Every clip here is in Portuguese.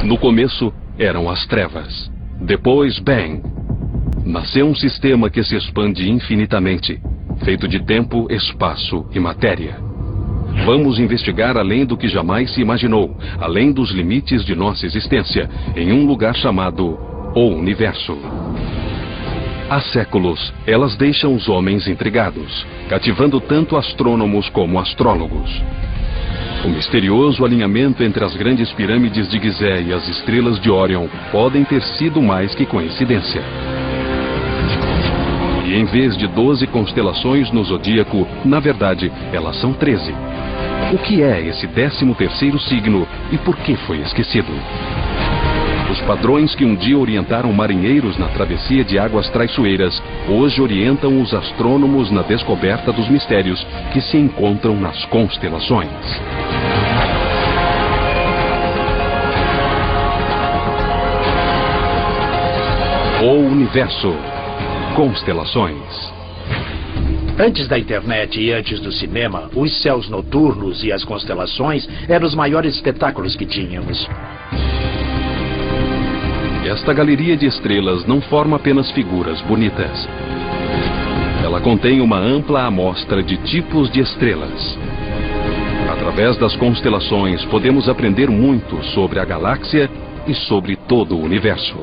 No começo, eram as trevas. Depois, Bang. Nasceu um sistema que se expande infinitamente, feito de tempo, espaço e matéria. Vamos investigar além do que jamais se imaginou, além dos limites de nossa existência, em um lugar chamado O Universo. Há séculos, elas deixam os homens intrigados, cativando tanto astrônomos como astrólogos. O misterioso alinhamento entre as grandes pirâmides de Gizé e as estrelas de Órion podem ter sido mais que coincidência. E em vez de 12 constelações no zodíaco, na verdade, elas são 13. O que é esse 13º signo e por que foi esquecido? Os padrões que um dia orientaram marinheiros na travessia de águas traiçoeiras, hoje orientam os astrônomos na descoberta dos mistérios que se encontram nas constelações. O Universo. Constelações. Antes da internet e antes do cinema, os céus noturnos e as constelações eram os maiores espetáculos que tínhamos. Esta galeria de estrelas não forma apenas figuras bonitas. Ela contém uma ampla amostra de tipos de estrelas. Através das constelações, podemos aprender muito sobre a galáxia e sobre todo o universo.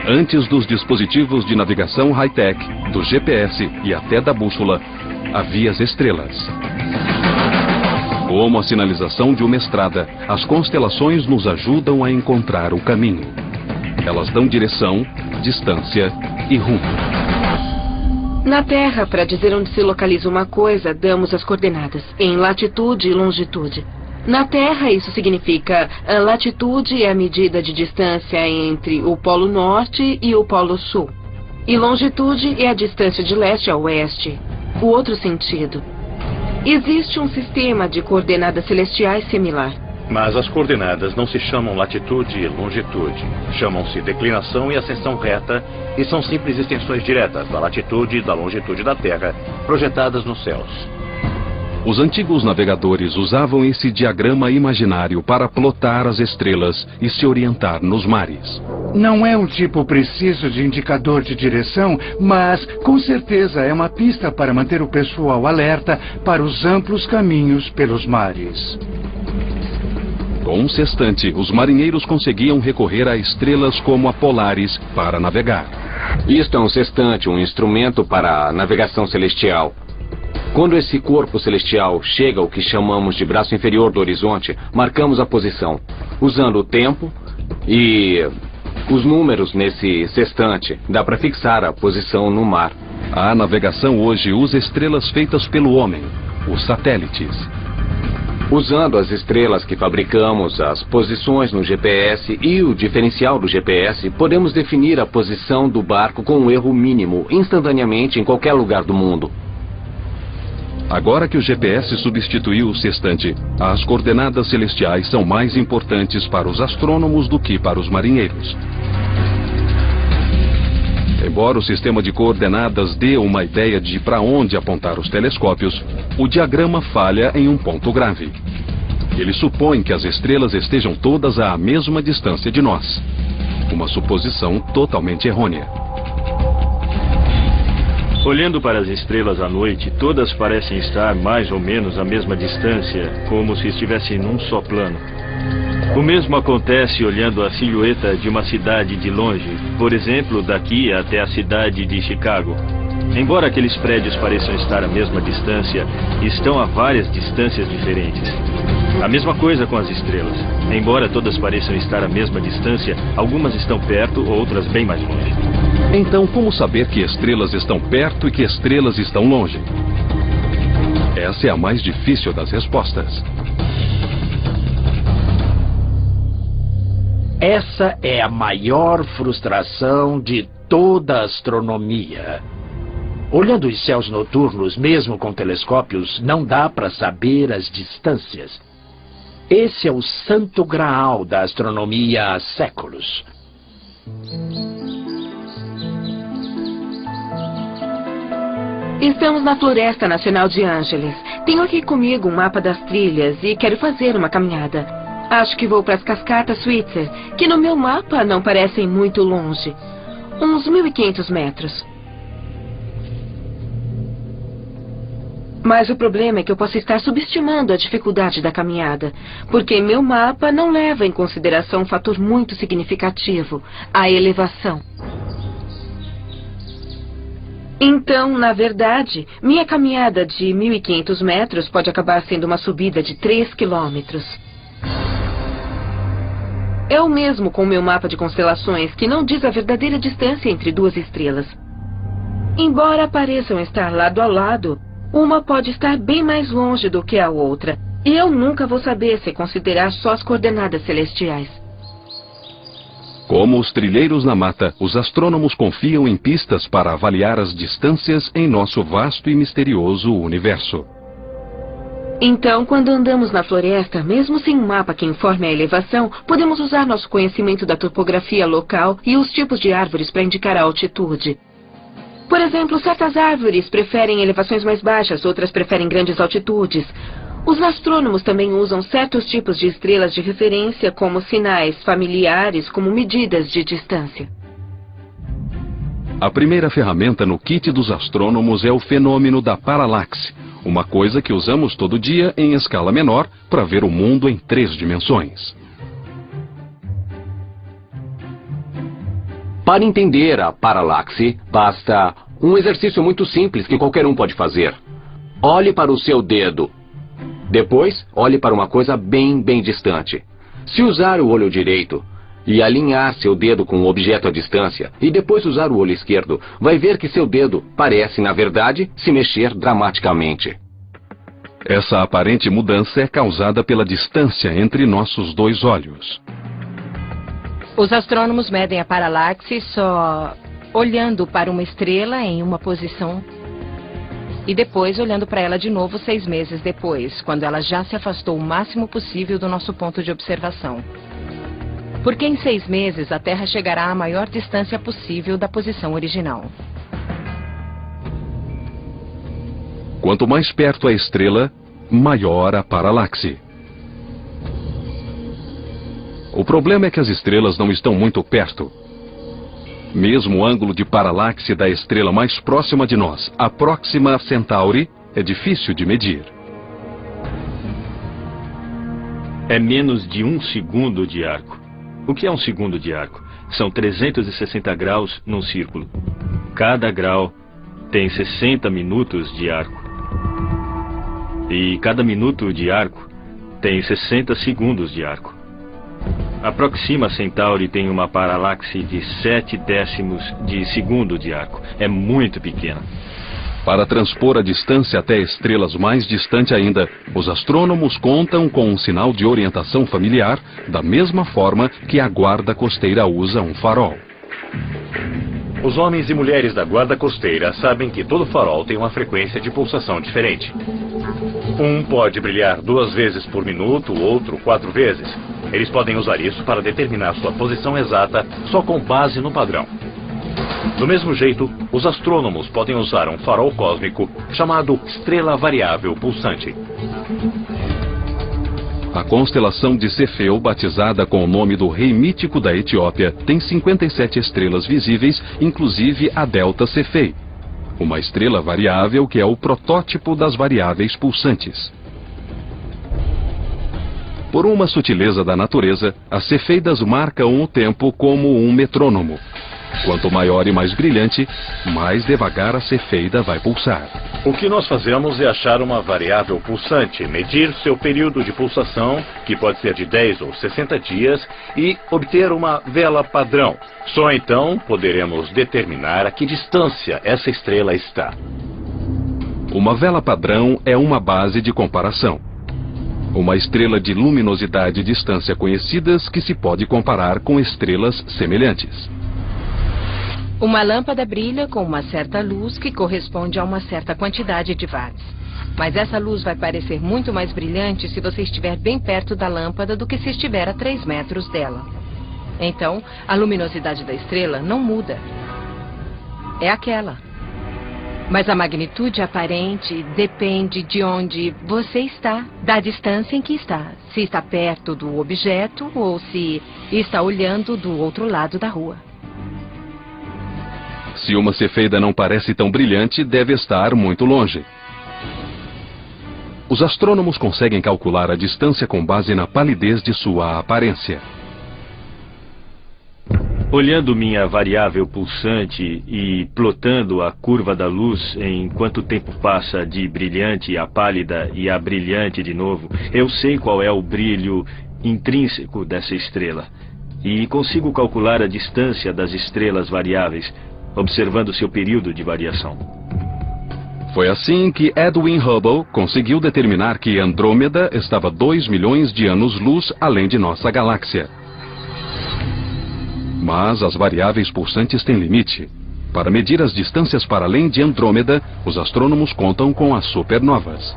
Antes dos dispositivos de navegação high-tech, do GPS e até da bússola, havia as estrelas. Como a sinalização de uma estrada, as constelações nos ajudam a encontrar o caminho. Elas dão direção, distância e rumo. Na Terra, para dizer onde se localiza uma coisa, damos as coordenadas, em latitude e longitude. Na Terra, isso significa a latitude é a medida de distância entre o Polo Norte e o Polo Sul. E longitude é a distância de leste a oeste. O outro sentido. Existe um sistema de coordenadas celestiais similar. Mas as coordenadas não se chamam latitude e longitude. Chamam-se declinação e ascensão reta e são simples extensões diretas da latitude e da longitude da Terra, projetadas nos céus. Os antigos navegadores usavam esse diagrama imaginário para plotar as estrelas e se orientar nos mares. Não é um tipo preciso de indicador de direção, mas com certeza é uma pista para manter o pessoal alerta para os amplos caminhos pelos mares. Com um sextante, os marinheiros conseguiam recorrer a estrelas como a Polaris para navegar. Isto é um sextante, um instrumento para a navegação celestial. Quando esse corpo celestial chega ao que chamamos de braço inferior do horizonte, marcamos a posição, usando o tempo e os números nesse sextante. Dá para fixar a posição no mar. A navegação hoje usa estrelas feitas pelo homem, os satélites. Usando as estrelas que fabricamos, as posições no GPS e o diferencial do GPS, podemos definir a posição do barco com um erro mínimo, instantaneamente em qualquer lugar do mundo. Agora que o GPS substituiu o sextante, as coordenadas celestiais são mais importantes para os astrônomos do que para os marinheiros. Embora o sistema de coordenadas dê uma ideia de para onde apontar os telescópios, o diagrama falha em um ponto grave. Ele supõe que as estrelas estejam todas à mesma distância de nós. Uma suposição totalmente errônea. Olhando para as estrelas à noite, todas parecem estar mais ou menos à mesma distância, como se estivessem num só plano. O mesmo acontece olhando a silhueta de uma cidade de longe, por exemplo, daqui até a cidade de Chicago. Embora aqueles prédios pareçam estar à mesma distância, estão a várias distâncias diferentes. A mesma coisa com as estrelas. Embora todas pareçam estar à mesma distância, algumas estão perto, outras bem mais longe. Então, como saber que estrelas estão perto e que estrelas estão longe? Essa é a mais difícil das respostas. Essa é a maior frustração de toda a astronomia. Olhando os céus noturnos, mesmo com telescópios, não dá para saber as distâncias. Esse é o santo graal da astronomia há séculos. Estamos na Floresta Nacional de Angeles. Tenho aqui comigo um mapa das trilhas e quero fazer uma caminhada. Acho que vou para as cascatas Switzer, que no meu mapa não parecem muito longe. Uns 1.500 metros. Mas o problema é que eu posso estar subestimando a dificuldade da caminhada, porque meu mapa não leva em consideração um fator muito significativo, a elevação. Então, na verdade, minha caminhada de 1.500 metros pode acabar sendo uma subida de 3 quilômetros. É o mesmo com o meu mapa de constelações, que não diz a verdadeira distância entre duas estrelas. Embora pareçam estar lado a lado, uma pode estar bem mais longe do que a outra. E eu nunca vou saber se considerar só as coordenadas celestiais. Como os trilheiros na mata, os astrônomos confiam em pistas para avaliar as distâncias em nosso vasto e misterioso universo. Então, quando andamos na floresta, mesmo sem um mapa que informe a elevação, podemos usar nosso conhecimento da topografia local e os tipos de árvores para indicar a altitude. Por exemplo, certas árvores preferem elevações mais baixas, outras preferem grandes altitudes. Os astrônomos também usam certos tipos de estrelas de referência como sinais familiares, como medidas de distância. A primeira ferramenta no kit dos astrônomos é o fenômeno da paralaxe, uma coisa que usamos todo dia em escala menor para ver o mundo em 3 dimensões. Para entender a paralaxe, basta um exercício muito simples que qualquer um pode fazer. Olhe para o seu dedo. Depois, olhe para uma coisa bem distante. Se usar o olho direito e alinhar seu dedo com o objeto à distância, e depois usar o olho esquerdo, vai ver que seu dedo parece, na verdade, se mexer dramaticamente. Essa aparente mudança é causada pela distância entre nossos 2 olhos. Os astrônomos medem a paralaxe só olhando para uma estrela em uma posição e depois olhando para ela de novo 6 meses depois, quando ela já se afastou o máximo possível do nosso ponto de observação. Porque em 6 meses a Terra chegará à maior distância possível da posição original. Quanto mais perto a estrela, maior a paralaxe. O problema é que as estrelas não estão muito perto. Mesmo o ângulo de paralaxe da estrela mais próxima de nós, a Próxima Centauri, é difícil de medir. É menos de 1 segundo de arco. O que é 1 segundo de arco? São 360 graus num círculo. Cada grau tem 60 minutos de arco. E cada minuto de arco tem 60 segundos de arco. A Próxima Centauri tem uma paralaxe de 0,7 de segundo de arco. É muito pequena. Para transpor a distância até estrelas mais distantes ainda, os astrônomos contam com um sinal de orientação familiar, da mesma forma que a guarda costeira usa um farol. Os homens e mulheres da guarda costeira sabem que todo farol tem uma frequência de pulsação diferente. Um pode brilhar 2 vezes por minuto, o outro 4 vezes. Eles podem usar isso para determinar sua posição exata só com base no padrão. Do mesmo jeito, os astrônomos podem usar um farol cósmico chamado estrela variável pulsante. A constelação de Cefeu, batizada com o nome do rei mítico da Etiópia, tem 57 estrelas visíveis, inclusive a Delta Cephei, uma estrela variável que é o protótipo das variáveis pulsantes. Por uma sutileza da natureza, as cefeidas marcam o tempo como um metrônomo. Quanto maior e mais brilhante, mais devagar a cefeida vai pulsar. O que nós fazemos é achar uma variável pulsante, medir seu período de pulsação, que pode ser de 10 ou 60 dias, e obter uma vela padrão. Só então poderemos determinar a que distância essa estrela está. Uma vela padrão é uma base de comparação. Uma estrela de luminosidade e distância conhecidas que se pode comparar com estrelas semelhantes. Uma lâmpada brilha com uma certa luz que corresponde a uma certa quantidade de watts. Mas essa luz vai parecer muito mais brilhante se você estiver bem perto da lâmpada do que se estiver a 3 metros dela. Então, a luminosidade da estrela não muda. É aquela. Mas a magnitude aparente depende de onde você está, da distância em que está. Se está perto do objeto ou se está olhando do outro lado da rua. Se uma cefeida não parece tão brilhante, deve estar muito longe. Os astrônomos conseguem calcular a distância com base na palidez de sua aparência. Olhando minha variável pulsante e plotando a curva da luz em quanto tempo passa de brilhante a pálida e a brilhante de novo, eu sei qual é o brilho intrínseco dessa estrela. E consigo calcular a distância das estrelas variáveis, observando seu período de variação. Foi assim que Edwin Hubble conseguiu determinar que Andrômeda estava 2 milhões de anos-luz além de nossa galáxia. Mas as variáveis pulsantes têm limite. Para medir as distâncias para além de Andrômeda, os astrônomos contam com as supernovas.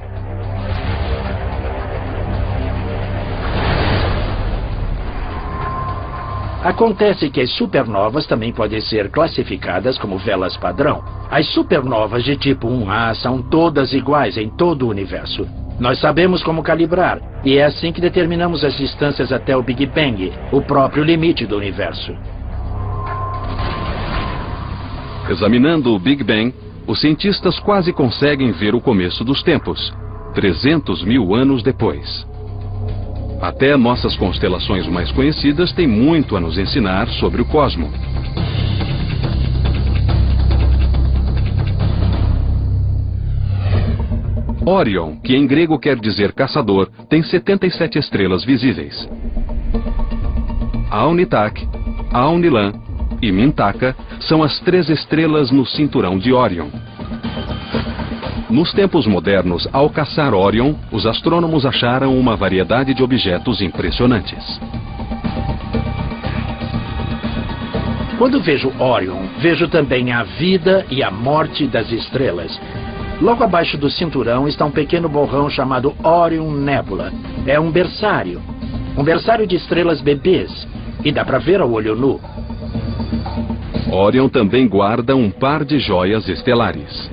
Acontece que as supernovas também podem ser classificadas como velas padrão. As supernovas de tipo 1A são todas iguais em todo o universo. Nós sabemos como calibrar, e é assim que determinamos as distâncias até o Big Bang, o próprio limite do universo. Examinando o Big Bang, os cientistas quase conseguem ver o começo dos tempos, 300 mil anos depois. Até nossas constelações mais conhecidas têm muito a nos ensinar sobre o cosmos. Órion, que em grego quer dizer caçador, tem 77 estrelas visíveis. Aunitak, Aunilan e Mintaka são as 3 estrelas no cinturão de Órion. Nos tempos modernos, ao caçar Órion, os astrônomos acharam uma variedade de objetos impressionantes. Quando vejo Órion, vejo também a vida e a morte das estrelas. Logo abaixo do cinturão está um pequeno borrão chamado Orion Nebula. É um berçário de estrelas bebês, e dá para ver ao olho nu. Órion também guarda um par de joias estelares.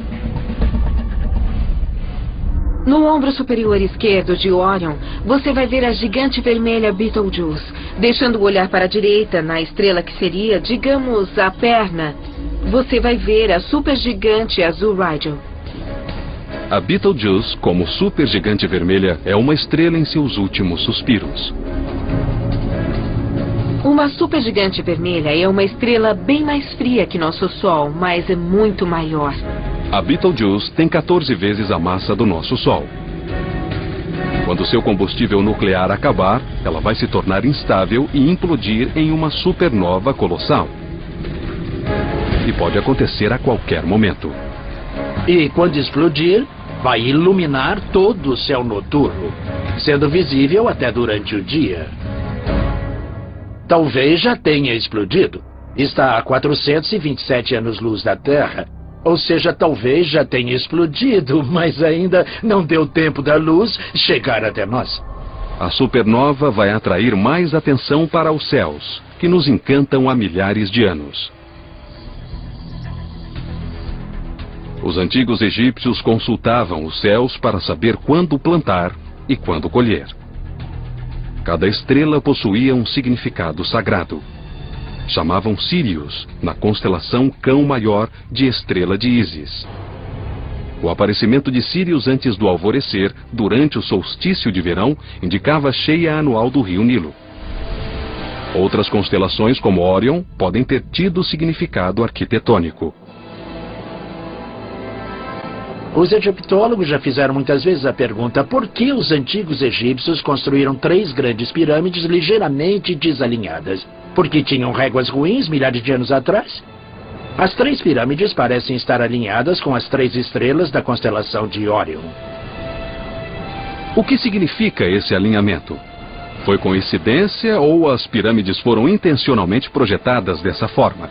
No ombro superior esquerdo de Órion, você vai ver a gigante vermelha Betelgeuse. Deixando o olhar para a direita, na estrela que seria, digamos, a perna, você vai ver a supergigante azul Rigel. A Betelgeuse, como supergigante vermelha, é uma estrela em seus últimos suspiros. Uma supergigante vermelha é uma estrela bem mais fria que nosso Sol, mas é muito maior. A Betelgeuse tem 14 vezes a massa do nosso Sol. Quando seu combustível nuclear acabar, ela vai se tornar instável e implodir em uma supernova colossal. E pode acontecer a qualquer momento. E quando explodir, vai iluminar todo o céu noturno, sendo visível até durante o dia. Talvez já tenha explodido. Está a 427 anos-luz da Terra. Ou seja, talvez já tenha explodido, mas ainda não deu tempo da luz chegar até nós. A supernova vai atrair mais atenção para os céus, que nos encantam há milhares de anos. Os antigos egípcios consultavam os céus para saber quando plantar e quando colher. Cada estrela possuía um significado sagrado. Chamavam Sírius, na constelação Cão Maior de Estrela de Ísis. O aparecimento de Sírius antes do alvorecer, durante o solstício de verão, indicava a cheia anual do rio Nilo. Outras constelações, como Órion, podem ter tido significado arquitetônico. Os egiptólogos já fizeram muitas vezes a pergunta por que os antigos egípcios construíram 3 grandes pirâmides ligeiramente desalinhadas. Porque tinham réguas ruins milhares de anos atrás? As 3 pirâmides parecem estar alinhadas com as 3 estrelas da constelação de Órion. O que significa esse alinhamento? Foi coincidência ou as pirâmides foram intencionalmente projetadas dessa forma?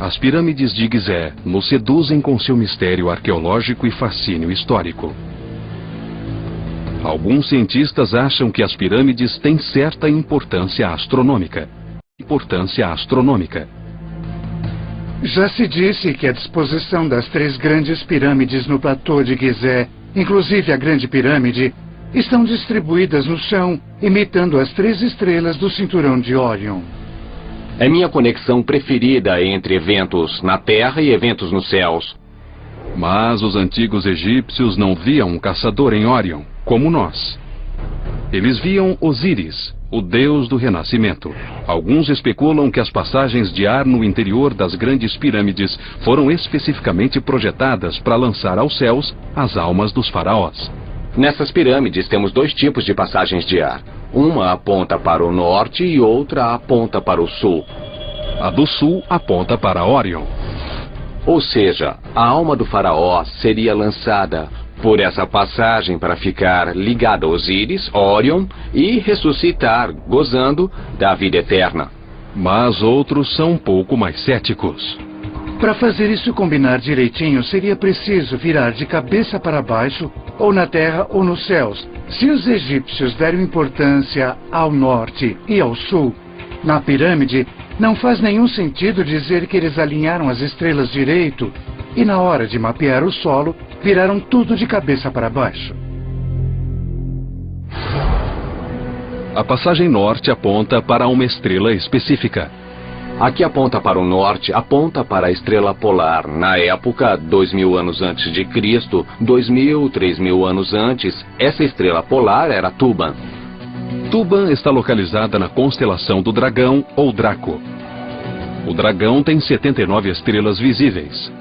As pirâmides de Gizé nos seduzem com seu mistério arqueológico e fascínio histórico. Alguns cientistas acham que as pirâmides têm certa importância astronômica. Já se disse que a disposição das 3 grandes pirâmides no platô de Gizé, inclusive a Grande Pirâmide, estão distribuídas no chão, imitando as 3 estrelas do cinturão de Órion. É minha conexão preferida entre eventos na Terra e eventos nos céus. Mas os antigos egípcios não viam um caçador em Órion, como nós. Eles viam Osíris, o deus do renascimento. Alguns especulam que as passagens de ar no interior das grandes pirâmides foram especificamente projetadas para lançar aos céus as almas dos faraós. Nessas pirâmides temos 2 tipos de passagens de ar. Uma aponta para o norte e outra aponta para o sul. A do sul aponta para Órion. Ou seja, a alma do faraó seria lançada por essa passagem para ficar ligada a Osíris, Órion, e ressuscitar, gozando da vida eterna. Mas outros são um pouco mais céticos. Para fazer isso combinar direitinho, seria preciso virar de cabeça para baixo, ou na terra ou nos céus. Se os egípcios deram importância ao norte e ao sul, na pirâmide, não faz nenhum sentido dizer que eles alinharam as estrelas direito e, na hora de mapear o solo, viraram tudo de cabeça para baixo. A passagem norte aponta para uma estrela específica. Aqui aponta para o norte, aponta para a estrela polar. Na época, 2000 anos antes de Cristo, 2000, 3000 anos antes, essa estrela polar era Tuban. Tuban está localizada na constelação do Dragão ou Draco. O Dragão tem 79 estrelas visíveis.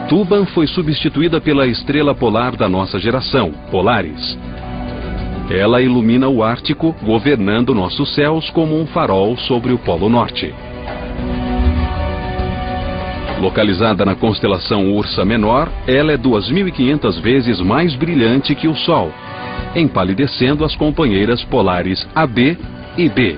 Tuban foi substituída pela estrela polar da nossa geração, Polaris. Ela ilumina o Ártico, governando nossos céus como um farol sobre o Polo Norte. Localizada na constelação Ursa Menor, ela é 2.500 vezes mais brilhante que o Sol, empalidecendo as companheiras polares AB e B.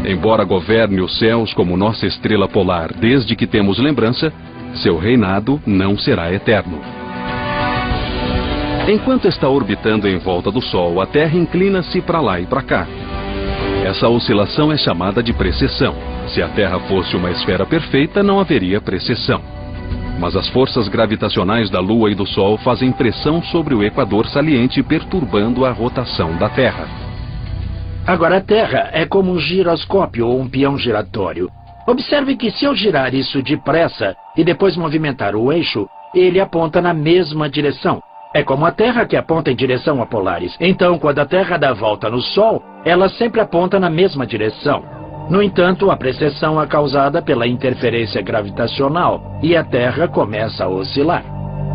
Embora governe os céus como nossa estrela polar desde que temos lembrança, seu reinado não será eterno. Enquanto está orbitando em volta do Sol, a Terra inclina-se para lá e para cá. Essa oscilação é chamada de precessão. Se a Terra fosse uma esfera perfeita, não haveria precessão. Mas as forças gravitacionais da Lua e do Sol fazem pressão sobre o equador saliente, perturbando a rotação da Terra. Agora a Terra é como um giroscópio ou um peão giratório. Observe que se eu girar isso depressa e depois movimentar o eixo, ele aponta na mesma direção. É como a Terra que aponta em direção a Polaris. Então, quando a Terra dá volta no Sol, ela sempre aponta na mesma direção. No entanto, a precessão é causada pela interferência gravitacional e a Terra começa a oscilar.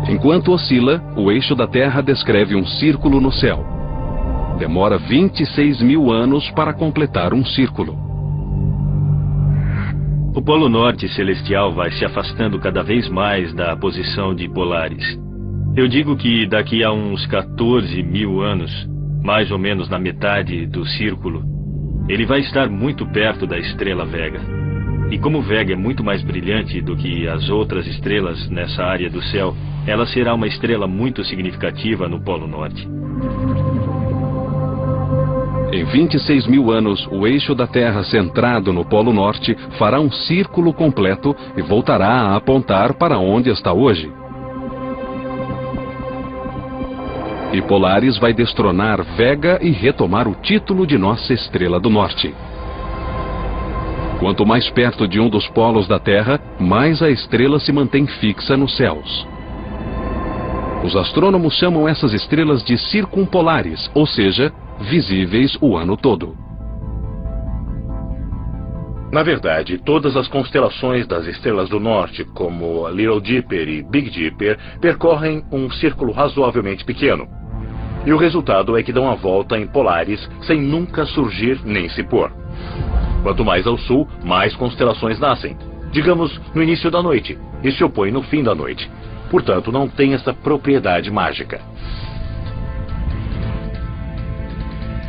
Enquanto oscila, o eixo da Terra descreve um círculo no céu. Demora 26.000 anos para completar um círculo. O Polo Norte celestial vai se afastando cada vez mais da posição de Polaris. Eu digo que daqui a uns 14.000 anos, mais ou menos na metade do círculo, ele vai estar muito perto da estrela Vega. E como Vega é muito mais brilhante do que as outras estrelas nessa área do céu, ela será uma estrela muito significativa no Polo Norte. Em 26.000 anos, o eixo da Terra centrado no Polo Norte fará um círculo completo e voltará a apontar para onde está hoje. E Polaris vai destronar Vega e retomar o título de nossa estrela do norte. Quanto mais perto de um dos polos da Terra, mais a estrela se mantém fixa nos céus. Os astrônomos chamam essas estrelas de circumpolares, ou seja, visíveis o ano todo. Na verdade, todas as constelações das estrelas do norte, como Little Dipper e Big Dipper, percorrem um círculo razoavelmente pequeno. E o resultado é que dão a volta em Polaris sem nunca surgir nem se pôr. Quanto mais ao sul, mais constelações nascem, digamos no início da noite, e se opõem no fim da noite. Portanto, não tem essa propriedade mágica.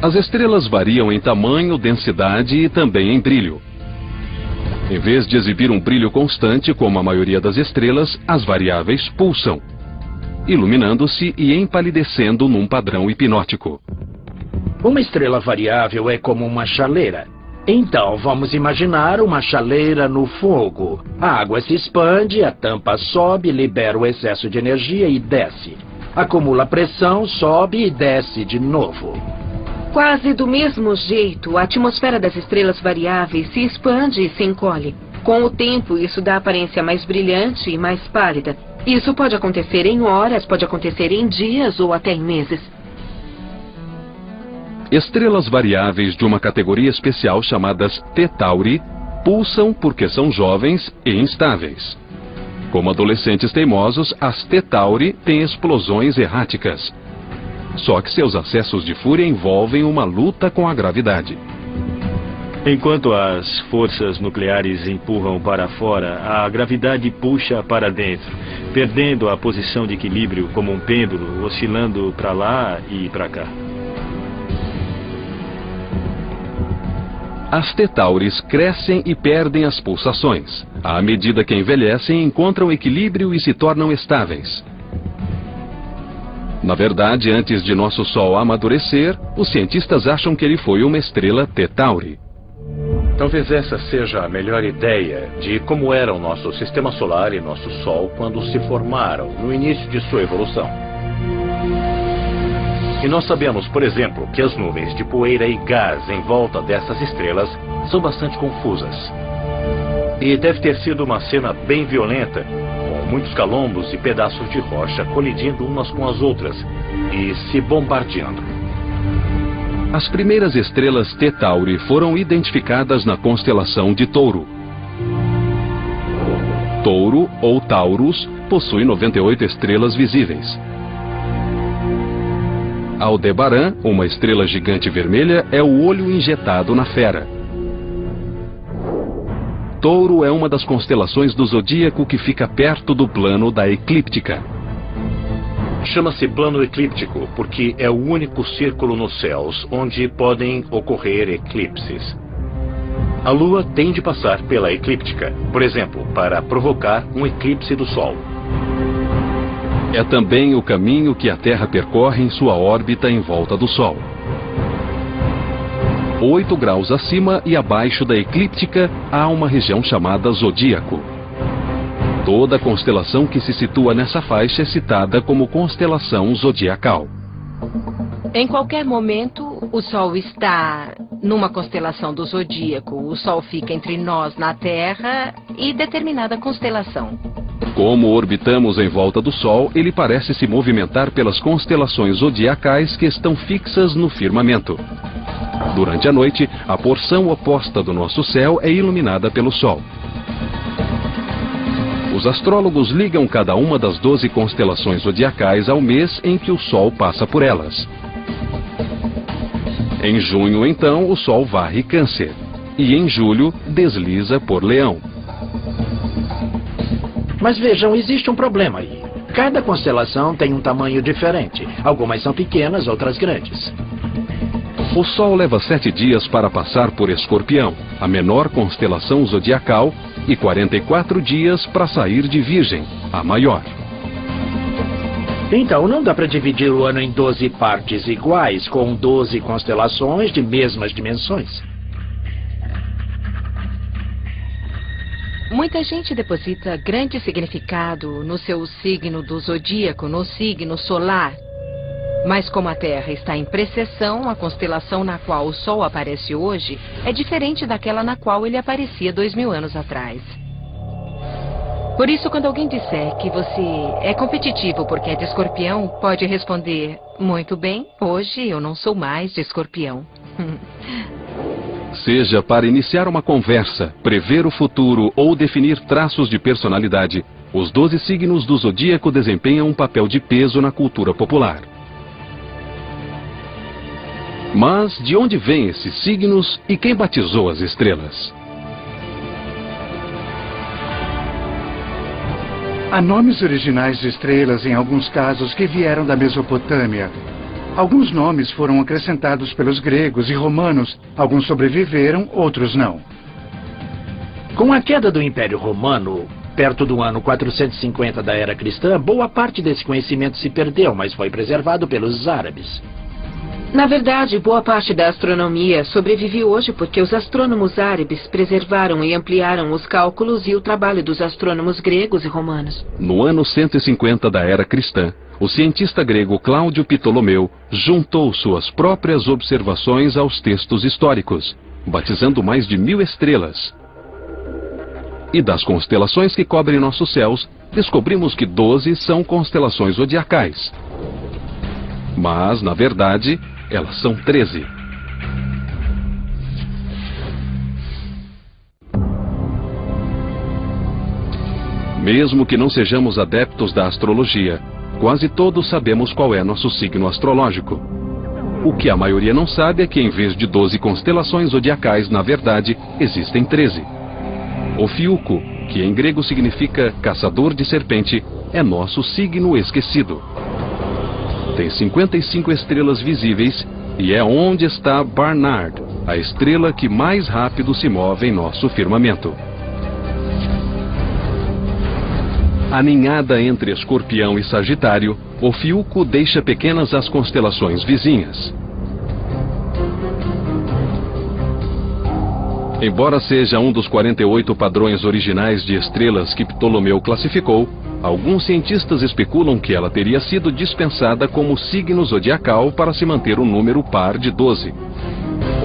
As estrelas variam em tamanho, densidade e também em brilho. Em vez de exibir um brilho constante, como a maioria das estrelas, as variáveis pulsam, iluminando-se e empalidecendo num padrão hipnótico. Uma estrela variável é como uma chaleira. Então, vamos imaginar uma chaleira no fogo. A água se expande, a tampa sobe, libera o excesso de energia e desce. Acumula pressão, sobe e desce de novo. Quase do mesmo jeito, a atmosfera das estrelas variáveis se expande e se encolhe. Com o tempo, isso dá aparência mais brilhante e mais pálida. Isso pode acontecer em horas, pode acontecer em dias ou até em meses. Estrelas variáveis de uma categoria especial chamadas T Tauri pulsam porque são jovens e instáveis. Como adolescentes teimosos, as T Tauri têm explosões erráticas. Só que seus acessos de fúria envolvem uma luta com a gravidade. Enquanto as forças nucleares empurram para fora, a gravidade puxa para dentro, perdendo a posição de equilíbrio como um pêndulo, oscilando para lá e para cá. As T Tauris crescem e perdem as pulsações. À medida que envelhecem, encontram equilíbrio e se tornam estáveis. Na verdade, antes de nosso Sol amadurecer, os cientistas acham que ele foi uma estrela T Tauri. Talvez essa seja a melhor ideia de como era o nosso sistema solar e nosso Sol quando se formaram no início de sua evolução. E nós sabemos, por exemplo, que as nuvens de poeira e gás em volta dessas estrelas são bastante confusas. E deve ter sido uma cena bem violenta, com muitos calombos e pedaços de rocha colidindo umas com as outras e se bombardeando. As primeiras estrelas T Tauri foram identificadas na constelação de Touro. Touro, ou Taurus, possui 98 estrelas visíveis. Aldebaran, uma estrela gigante vermelha, é o olho injetado na fera. Touro é uma das constelações do zodíaco que fica perto do plano da eclíptica. Chama-se plano eclíptico porque é o único círculo nos céus onde podem ocorrer eclipses. A Lua tem de passar pela eclíptica, por exemplo, para provocar um eclipse do Sol. É também o caminho que a Terra percorre em sua órbita em volta do Sol. 8 graus acima e abaixo da eclíptica há uma região chamada zodíaco. Toda constelação que se situa nessa faixa é citada como constelação zodiacal. Em qualquer momento, o Sol está numa constelação do zodíaco. O Sol fica entre nós na Terra e determinada constelação. Como orbitamos em volta do Sol, ele parece se movimentar pelas constelações zodiacais que estão fixas no firmamento. Durante a noite, a porção oposta do nosso céu é iluminada pelo Sol. Os astrólogos ligam cada uma das 12 constelações zodiacais ao mês em que o Sol passa por elas. Em junho, então, o Sol varre Câncer. E em julho, desliza por Leão. Mas vejam, existe um problema aí. Cada constelação tem um tamanho diferente. Algumas são pequenas, outras grandes. O Sol leva 7 dias para passar por Escorpião, a menor constelação zodiacal, e 44 dias para sair de Virgem, a maior. Então, não dá para dividir o ano em 12 partes iguais, com 12 constelações de mesmas dimensões. Muita gente deposita grande significado no seu signo do zodíaco, no signo solar. Mas como a Terra está em precessão, a constelação na qual o Sol aparece hoje é diferente daquela na qual ele aparecia 2000 anos atrás. Por isso, quando alguém disser que você é competitivo porque é de Escorpião, pode responder: muito bem, hoje eu não sou mais de Escorpião. Seja para iniciar uma conversa, prever o futuro ou definir traços de personalidade, os 12 signos do zodíaco desempenham um papel de peso na cultura popular. Mas de onde vêm esses signos e quem batizou as estrelas? Há nomes originais de estrelas em alguns casos que vieram da Mesopotâmia. Alguns nomes foram acrescentados pelos gregos e romanos, alguns sobreviveram, outros não. Com a queda do Império Romano, perto do ano 450 da Era Cristã, boa parte desse conhecimento se perdeu, mas foi preservado pelos árabes. Na verdade, boa parte da astronomia sobrevive hoje porque os astrônomos árabes preservaram e ampliaram os cálculos e o trabalho dos astrônomos gregos e romanos. No ano 150 da era cristã, o cientista grego Cláudio Ptolomeu juntou suas próprias observações aos textos históricos, batizando mais de 1000 estrelas. E das constelações que cobrem nossos céus, descobrimos que 12 são constelações zodiacais. Mas, na verdade, elas são 13. Mesmo que não sejamos adeptos da astrologia, quase todos sabemos qual é nosso signo astrológico. O que a maioria não sabe é que em vez de 12 constelações zodiacais, na verdade, existem 13. Ofiuco, que em grego significa caçador de serpente, é nosso signo esquecido. Tem 55 estrelas visíveis e é onde está Barnard, a estrela que mais rápido se move em nosso firmamento. Aninhada entre Escorpião e Sagitário, Ofiuco deixa pequenas as constelações vizinhas. Embora seja um dos 48 padrões originais de estrelas que Ptolomeu classificou, alguns cientistas especulam que ela teria sido dispensada como signo zodiacal para se manter um número par de 12.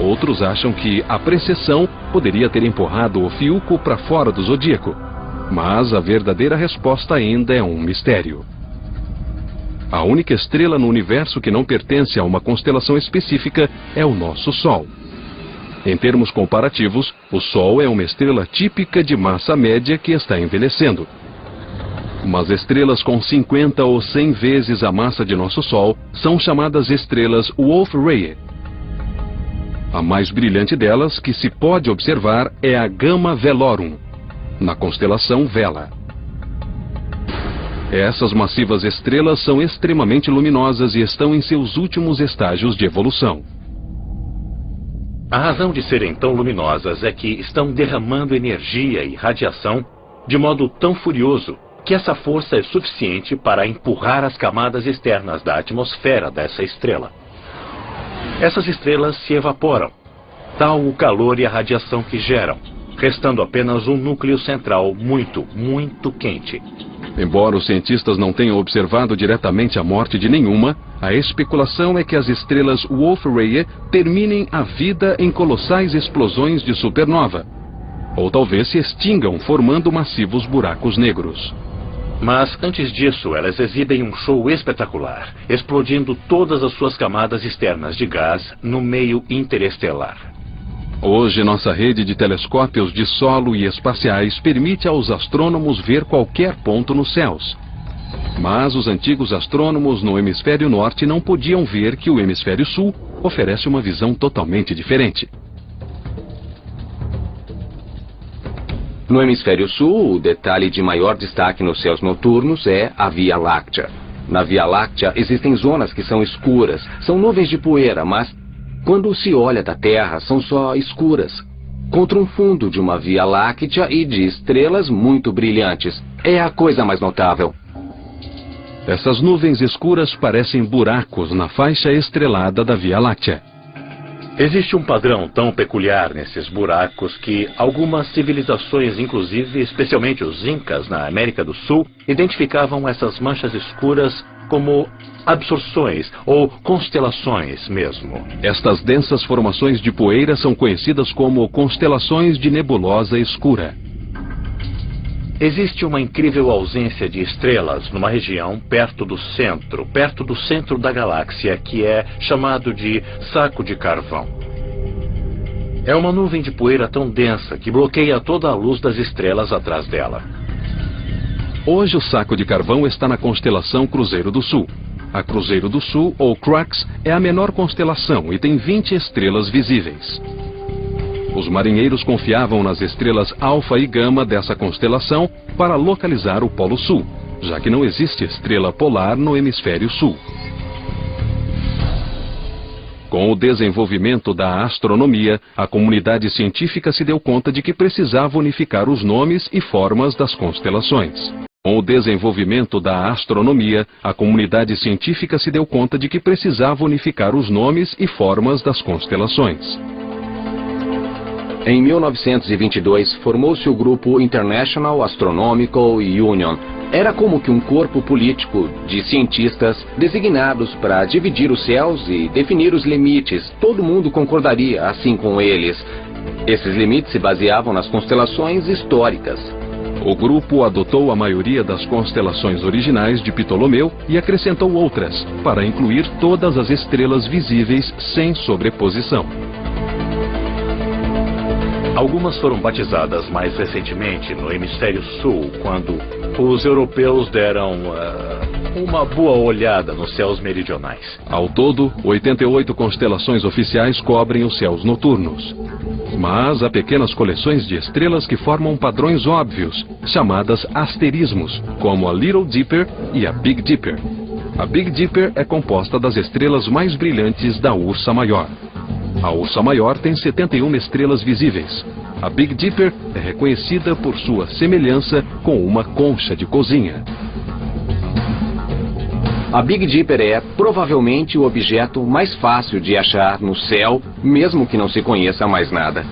Outros acham que a precessão poderia ter empurrado Ofiuco para fora do zodíaco, mas a verdadeira resposta ainda é um mistério. A única estrela no universo que não pertence a uma constelação específica é o nosso Sol. Em termos comparativos, o Sol é uma estrela típica de massa média que está envelhecendo. Mas estrelas com 50 ou 100 vezes a massa de nosso Sol são chamadas estrelas Wolf-Rayet. A mais brilhante delas, que se pode observar, é a Gamma Velorum, na constelação Vela. Essas massivas estrelas são extremamente luminosas e estão em seus últimos estágios de evolução. A razão de serem tão luminosas é que estão derramando energia e radiação de modo tão furioso que essa força é suficiente para empurrar as camadas externas da atmosfera dessa estrela. Essas estrelas se evaporam, tal o calor e a radiação que geram, restando apenas um núcleo central muito, muito quente. Embora os cientistas não tenham observado diretamente a morte de nenhuma, a especulação é que as estrelas Wolf-Rayet terminem a vida em colossais explosões de supernova, ou talvez se extingam formando massivos buracos negros. Mas antes disso, elas exibem um show espetacular, explodindo todas as suas camadas externas de gás no meio interestelar. Hoje, nossa rede de telescópios de solo e espaciais permite aos astrônomos ver qualquer ponto nos céus. Mas os antigos astrônomos no hemisfério norte não podiam ver que o hemisfério sul oferece uma visão totalmente diferente. No hemisfério sul, o detalhe de maior destaque nos céus noturnos é a Via Láctea. Na Via Láctea existem zonas que são escuras, são nuvens de poeira, mas quando se olha da Terra são só escuras, contra um fundo de uma Via Láctea e de estrelas muito brilhantes. É a coisa mais notável. Essas nuvens escuras parecem buracos na faixa estrelada da Via Láctea. Existe um padrão tão peculiar nesses buracos que algumas civilizações, inclusive especialmente os Incas na América do Sul, identificavam essas manchas escuras como absorções ou constelações mesmo. Estas densas formações de poeira são conhecidas como constelações de nebulosa escura. Existe uma incrível ausência de estrelas numa região perto do centro da galáxia, que é chamado de saco de carvão. É uma nuvem de poeira tão densa que bloqueia toda a luz das estrelas atrás dela. Hoje o saco de carvão está na constelação Cruzeiro do Sul. A Cruzeiro do Sul, ou Crux, é a menor constelação e tem 20 estrelas visíveis. Os marinheiros confiavam nas estrelas Alfa e Gama dessa constelação para localizar o Polo Sul, já que não existe estrela polar no hemisfério sul. Com o desenvolvimento da astronomia, a comunidade científica se deu conta de que precisava unificar os nomes e formas das constelações. Com o desenvolvimento da astronomia, a comunidade científica se deu conta de que precisava unificar os nomes e formas das constelações. Em 1922, formou-se o grupo International Astronomical Union. Era como que um corpo político de cientistas designados para dividir os céus e definir os limites. Todo mundo concordaria assim com eles. Esses limites se baseavam nas constelações históricas. O grupo adotou a maioria das constelações originais de Ptolomeu e acrescentou outras, para incluir todas as estrelas visíveis sem sobreposição. Algumas foram batizadas mais recentemente no hemisfério sul, quando os europeus deram uma boa olhada nos céus meridionais. Ao todo, 88 constelações oficiais cobrem os céus noturnos. Mas há pequenas coleções de estrelas que formam padrões óbvios, chamadas asterismos, como a Little Dipper e a Big Dipper. A Big Dipper é composta das estrelas mais brilhantes da Ursa Maior. A Ursa Maior tem 71 estrelas visíveis. A Big Dipper é reconhecida por sua semelhança com uma concha de cozinha. A Big Dipper é, provavelmente, o objeto mais fácil de achar no céu, mesmo que não se conheça mais nada.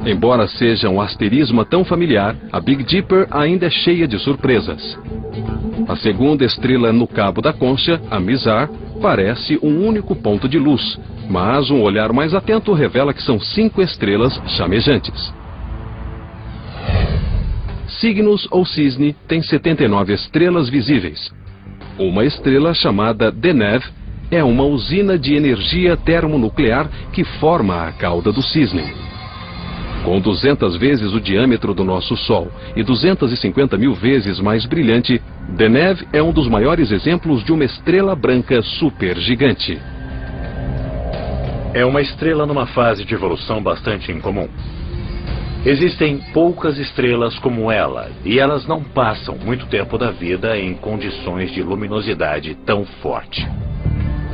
Embora seja um asterismo tão familiar, a Big Dipper ainda é cheia de surpresas. A segunda estrela no cabo da concha, a Mizar, parece um único ponto de luz, mas um olhar mais atento revela que são 5 estrelas chamejantes. Cygnus ou Cisne tem 79 estrelas visíveis. Uma estrela chamada Deneb é uma usina de energia termonuclear que forma a cauda do cisne. Com 200 vezes o diâmetro do nosso Sol e 250 mil vezes mais brilhante, Deneb é um dos maiores exemplos de uma estrela branca supergigante. É uma estrela numa fase de evolução bastante incomum. Existem poucas estrelas como ela, e elas não passam muito tempo da vida em condições de luminosidade tão forte.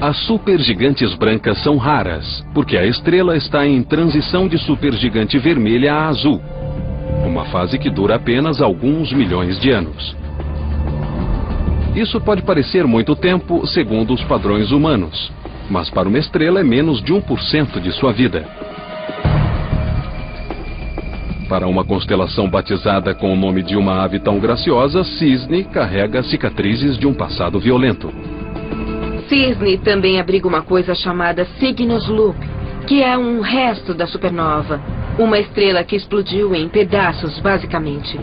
As supergigantes brancas são raras, porque a estrela está em transição de supergigante vermelha a azul, uma fase que dura apenas alguns milhões de anos. Isso pode parecer muito tempo segundo os padrões humanos, mas para uma estrela é menos de 1% de sua vida. Para uma constelação batizada com o nome de uma ave tão graciosa, Cisne carrega cicatrizes de um passado violento. Cisne também abriga uma coisa chamada Cygnus Loop, que é um resto da supernova. Uma estrela que explodiu em pedaços, basicamente.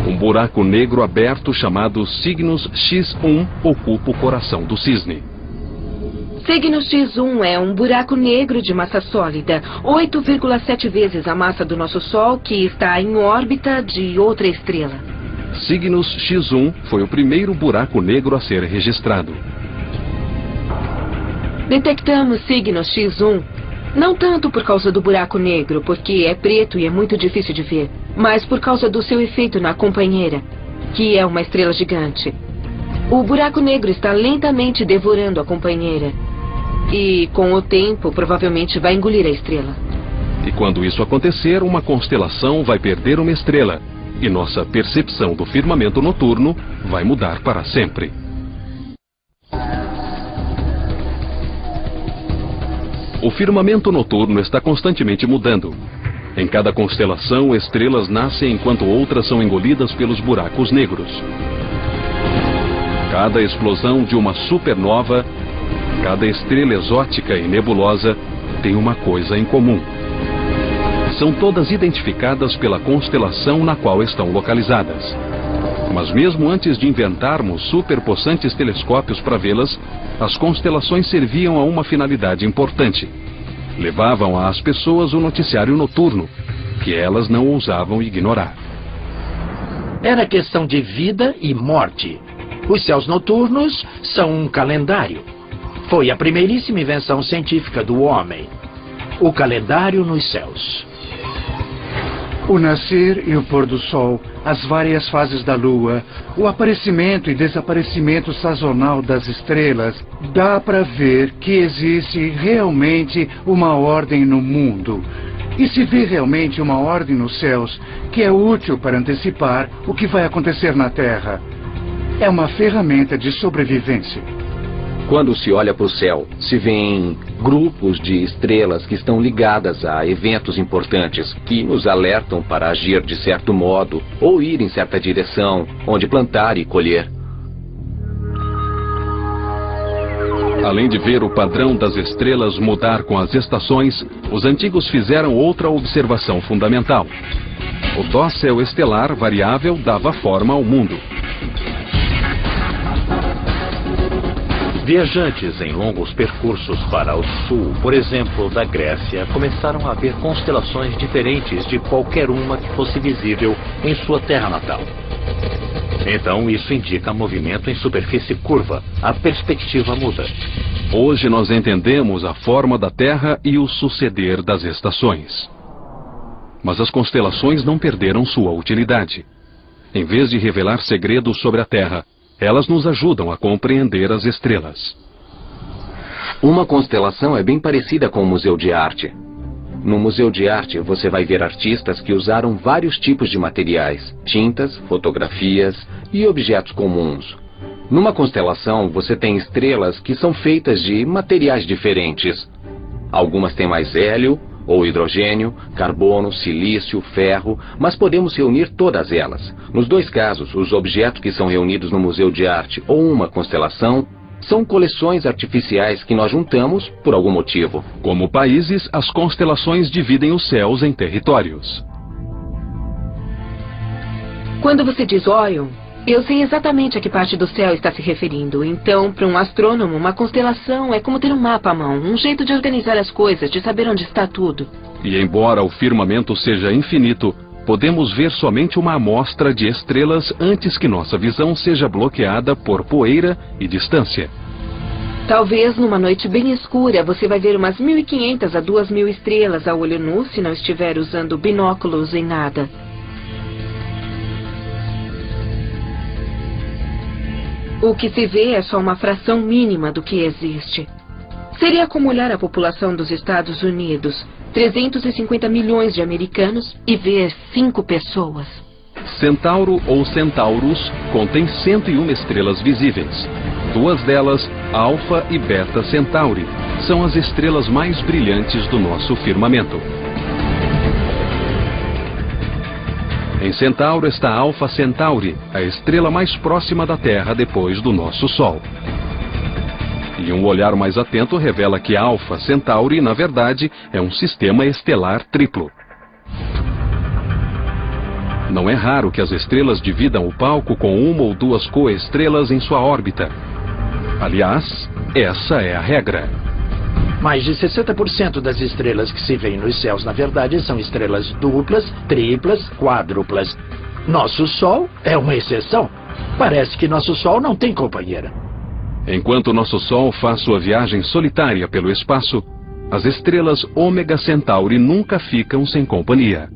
Um buraco negro aberto chamado Cygnus X1 ocupa o coração do cisne. Cygnus X1 é um buraco negro de massa sólida, 8,7 vezes a massa do nosso Sol, que está em órbita de outra estrela. Cygnus X1 foi o primeiro buraco negro a ser registrado. Detectamos Cygnus X1, não tanto por causa do buraco negro, porque é preto e é muito difícil de ver, mas por causa do seu efeito na companheira, que é uma estrela gigante. O buraco negro está lentamente devorando a companheira. E, com o tempo, provavelmente vai engolir a estrela. E quando isso acontecer, uma constelação vai perder uma estrela. E nossa percepção do firmamento noturno vai mudar para sempre. O firmamento noturno está constantemente mudando. Em cada constelação, estrelas nascem enquanto outras são engolidas pelos buracos negros. Cada explosão de uma supernova, cada estrela exótica e nebulosa tem uma coisa em comum. São todas identificadas pela constelação na qual estão localizadas. Mas mesmo antes de inventarmos superpossantes telescópios para vê-las, as constelações serviam a uma finalidade importante. Levavam às pessoas o noticiário noturno, que elas não ousavam ignorar. Era questão de vida e morte. Os céus noturnos são um calendário. Foi a primeiríssima invenção científica do homem. O calendário nos céus. O nascer e o pôr do sol, as várias fases da lua, o aparecimento e desaparecimento sazonal das estrelas, dá para ver que existe realmente uma ordem no mundo. E se vê realmente uma ordem nos céus que é útil para antecipar o que vai acontecer na Terra. É uma ferramenta de sobrevivência. Quando se olha para o céu, se vêem grupos de estrelas que estão ligadas a eventos importantes, que nos alertam para agir de certo modo ou ir em certa direção, onde plantar e colher. Além de ver o padrão das estrelas mudar com as estações, os antigos fizeram outra observação fundamental. O dócil estelar variável dava forma ao mundo. Viajantes em longos percursos para o sul, por exemplo, da Grécia, começaram a ver constelações diferentes de qualquer uma que fosse visível em sua terra natal. Então, isso indica movimento em superfície curva. A perspectiva muda. Hoje nós entendemos a forma da Terra e o suceder das estações. Mas as constelações não perderam sua utilidade. Em vez de revelar segredos sobre a Terra, elas nos ajudam a compreender as estrelas. Uma constelação é bem parecida com um museu de arte. No museu de arte, você vai ver artistas que usaram vários tipos de materiais, tintas, fotografias e objetos comuns. Numa constelação, você tem estrelas que são feitas de materiais diferentes. Algumas têm mais hélio ou hidrogênio, carbono, silício, ferro, mas podemos reunir todas elas. Nos dois casos, os objetos que são reunidos no museu de arte ou uma constelação são coleções artificiais que nós juntamos por algum motivo. Como países, as constelações dividem os céus em territórios. Quando você diz Orion, eu sei exatamente a que parte do céu está se referindo. Então, para um astrônomo, uma constelação é como ter um mapa à mão, um jeito de organizar as coisas, de saber onde está tudo. E embora o firmamento seja infinito, podemos ver somente uma amostra de estrelas antes que nossa visão seja bloqueada por poeira e distância. Talvez numa noite bem escura você vai ver umas 1.500 a 2.000 estrelas a olho nu se não estiver usando binóculos em nada. O que se vê é só uma fração mínima do que existe. Seria como olhar a população dos Estados Unidos, 350 milhões de americanos, e ver 5 pessoas. Centauro ou Centaurus contém 101 estrelas visíveis. 2 delas, Alfa e Beta Centauri, são as estrelas mais brilhantes do nosso firmamento. Em Centauro está Alfa Centauri, a estrela mais próxima da Terra depois do nosso Sol. E um olhar mais atento revela que Alfa Centauri, na verdade, é um sistema estelar triplo. Não é raro que as estrelas dividam o palco com 1 ou 2 coestrelas em sua órbita. Aliás, essa é a regra. Mais de 60% das estrelas que se veem nos céus, na verdade, são estrelas duplas, triplas, quádruplas. Nosso Sol é uma exceção. Parece que nosso Sol não tem companheira. Enquanto nosso Sol faz sua viagem solitária pelo espaço, as estrelas Ômega Centauri nunca ficam sem companhia.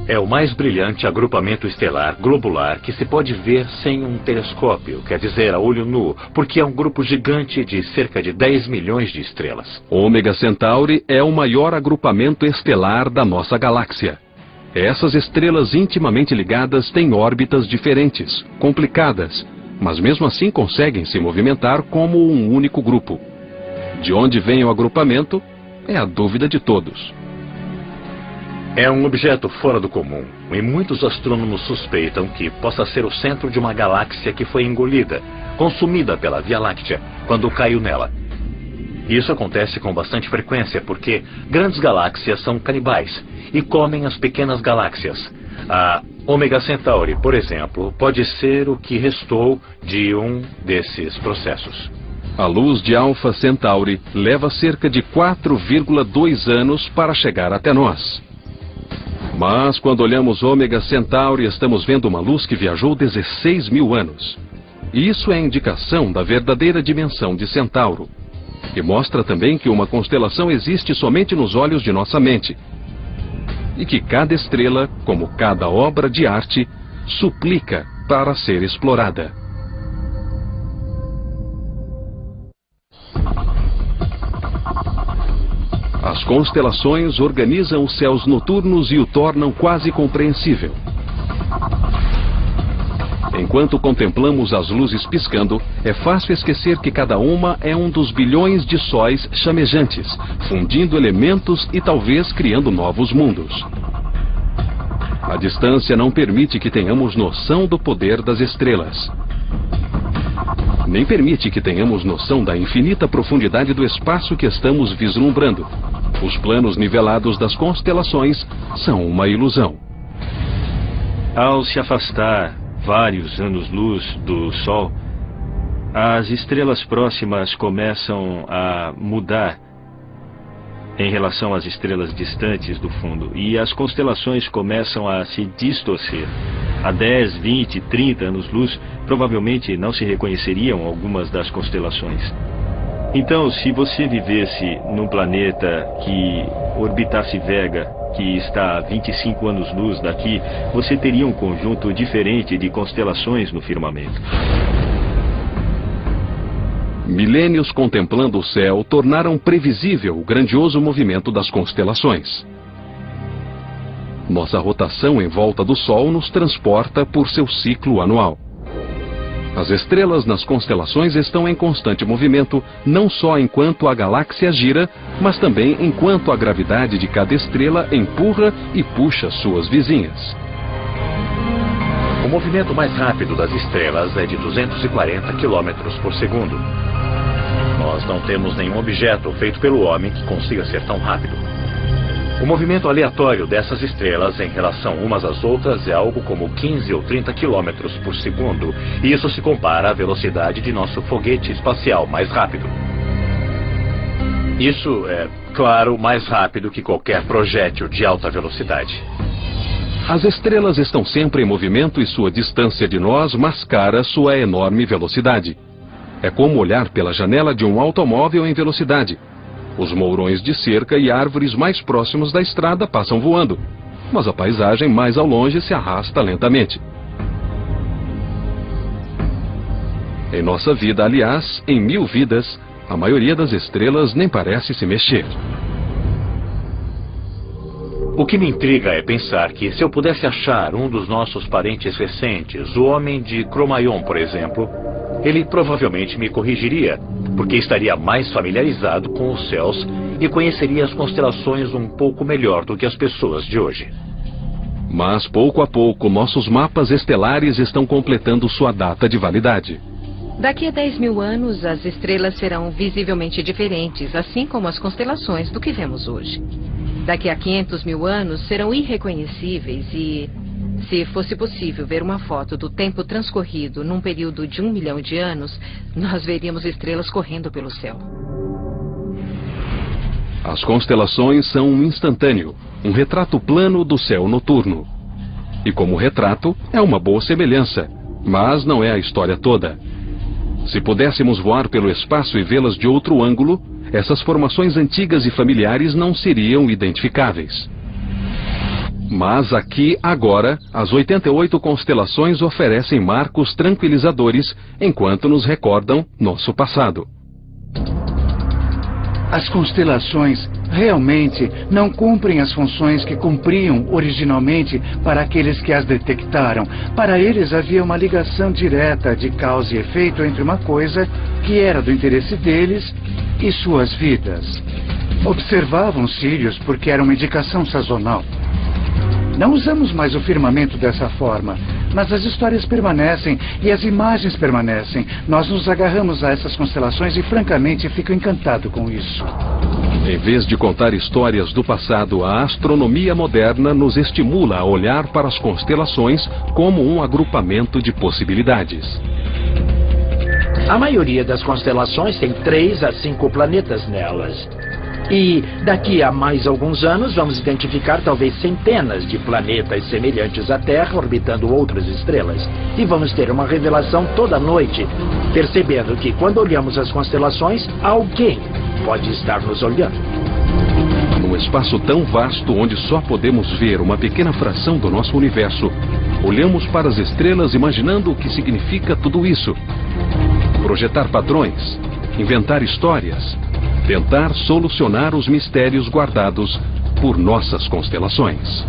É o mais brilhante agrupamento estelar globular que se pode ver sem um telescópio, quer dizer, a olho nu, porque é um grupo gigante de cerca de 10 milhões de estrelas. Ômega Centauri é o maior agrupamento estelar da nossa galáxia. Essas estrelas intimamente ligadas têm órbitas diferentes, complicadas, mas mesmo assim conseguem se movimentar como um único grupo. De onde vem o agrupamento é a dúvida de todos. É um objeto fora do comum, e muitos astrônomos suspeitam que possa ser o centro de uma galáxia que foi engolida, consumida pela Via Láctea, quando caiu nela. Isso acontece com bastante frequência porque grandes galáxias são canibais e comem as pequenas galáxias. A Ômega Centauri, por exemplo, pode ser o que restou de um desses processos. A luz de Alfa Centauri leva cerca de 4,2 anos para chegar até nós. Mas quando olhamos Ômega Centauri, estamos vendo uma luz que viajou 16 mil anos. E isso é indicação da verdadeira dimensão de Centauro. E mostra também que uma constelação existe somente nos olhos de nossa mente. E que cada estrela, como cada obra de arte, suplica para ser explorada. As constelações organizam os céus noturnos e o tornam quase compreensível. Enquanto contemplamos as luzes piscando, é fácil esquecer que cada uma é um dos bilhões de sóis chamejantes, fundindo elementos e talvez criando novos mundos. A distância não permite que tenhamos noção do poder das estrelas. Nem permite que tenhamos noção da infinita profundidade do espaço que estamos vislumbrando. Os planos nivelados das constelações são uma ilusão. Ao se afastar vários anos-luz do Sol, as estrelas próximas começam a mudar em relação às estrelas distantes do fundo, e as constelações começam a se distorcer. Há 10, 20, 30 anos-luz, provavelmente não se reconheceriam algumas das constelações. Então, se você vivesse num planeta que orbitasse Vega, que está a 25 anos-luz daqui, você teria um conjunto diferente de constelações no firmamento. Milênios contemplando o céu tornaram previsível o grandioso movimento das constelações. Nossa rotação em volta do Sol nos transporta por seu ciclo anual. As estrelas nas constelações estão em constante movimento, não só enquanto a galáxia gira, mas também enquanto a gravidade de cada estrela empurra e puxa suas vizinhas. O movimento mais rápido das estrelas é de 240 km por segundo. Nós não temos nenhum objeto feito pelo homem que consiga ser tão rápido. O movimento aleatório dessas estrelas em relação umas às outras é algo como 15 ou 30 km por segundo, e isso se compara à velocidade de nosso foguete espacial mais rápido. Isso é, claro, mais rápido que qualquer projétil de alta velocidade. As estrelas estão sempre em movimento e sua distância de nós mascara sua enorme velocidade. É como olhar pela janela de um automóvel em velocidade. Os mourões de cerca e árvores mais próximos da estrada passam voando, mas a paisagem mais ao longe se arrasta lentamente. Em nossa vida, aliás, em 1000 vidas, a maioria das estrelas nem parece se mexer. O que me intriga é pensar que, se eu pudesse achar um dos nossos parentes recentes, o homem de Cro-Magnon, por exemplo, ele provavelmente me corrigiria, porque estaria mais familiarizado com os céus e conheceria as constelações um pouco melhor do que as pessoas de hoje. Mas, pouco a pouco, nossos mapas estelares estão completando sua data de validade. Daqui a 10.000 anos, as estrelas serão visivelmente diferentes, assim como as constelações do que vemos hoje. Daqui a 500.000 anos, serão irreconhecíveis e, se fosse possível ver uma foto do tempo transcorrido num período de 1 milhão de anos, nós veríamos estrelas correndo pelo céu. As constelações são um instantâneo, um retrato plano do céu noturno. E como retrato, é uma boa semelhança, mas não é a história toda. Se pudéssemos voar pelo espaço e vê-las de outro ângulo, essas formações antigas e familiares não seriam identificáveis. Mas aqui, agora, as 88 constelações oferecem marcos tranquilizadores enquanto nos recordam nosso passado. As constelações realmente não cumprem as funções que cumpriam originalmente para aqueles que as detectaram. Para eles havia uma ligação direta de causa e efeito entre uma coisa que era do interesse deles e suas vidas. Observavam Sírios porque era uma indicação sazonal. Não usamos mais o firmamento dessa forma, mas as histórias permanecem e as imagens permanecem. Nós nos agarramos a essas constelações e, francamente, fico encantado com isso. Em vez de contar histórias do passado, a astronomia moderna nos estimula a olhar para as constelações como um agrupamento de possibilidades. A maioria das constelações tem 3 a 5 planetas nelas. E daqui a mais alguns anos vamos identificar talvez centenas de planetas semelhantes à Terra orbitando outras estrelas. E vamos ter uma revelação toda noite, percebendo que quando olhamos as constelações, alguém pode estar nos olhando. Num espaço tão vasto onde só podemos ver uma pequena fração do nosso universo, olhamos para as estrelas imaginando o que significa tudo isso. Projetar padrões, inventar histórias, tentar solucionar os mistérios guardados por nossas constelações.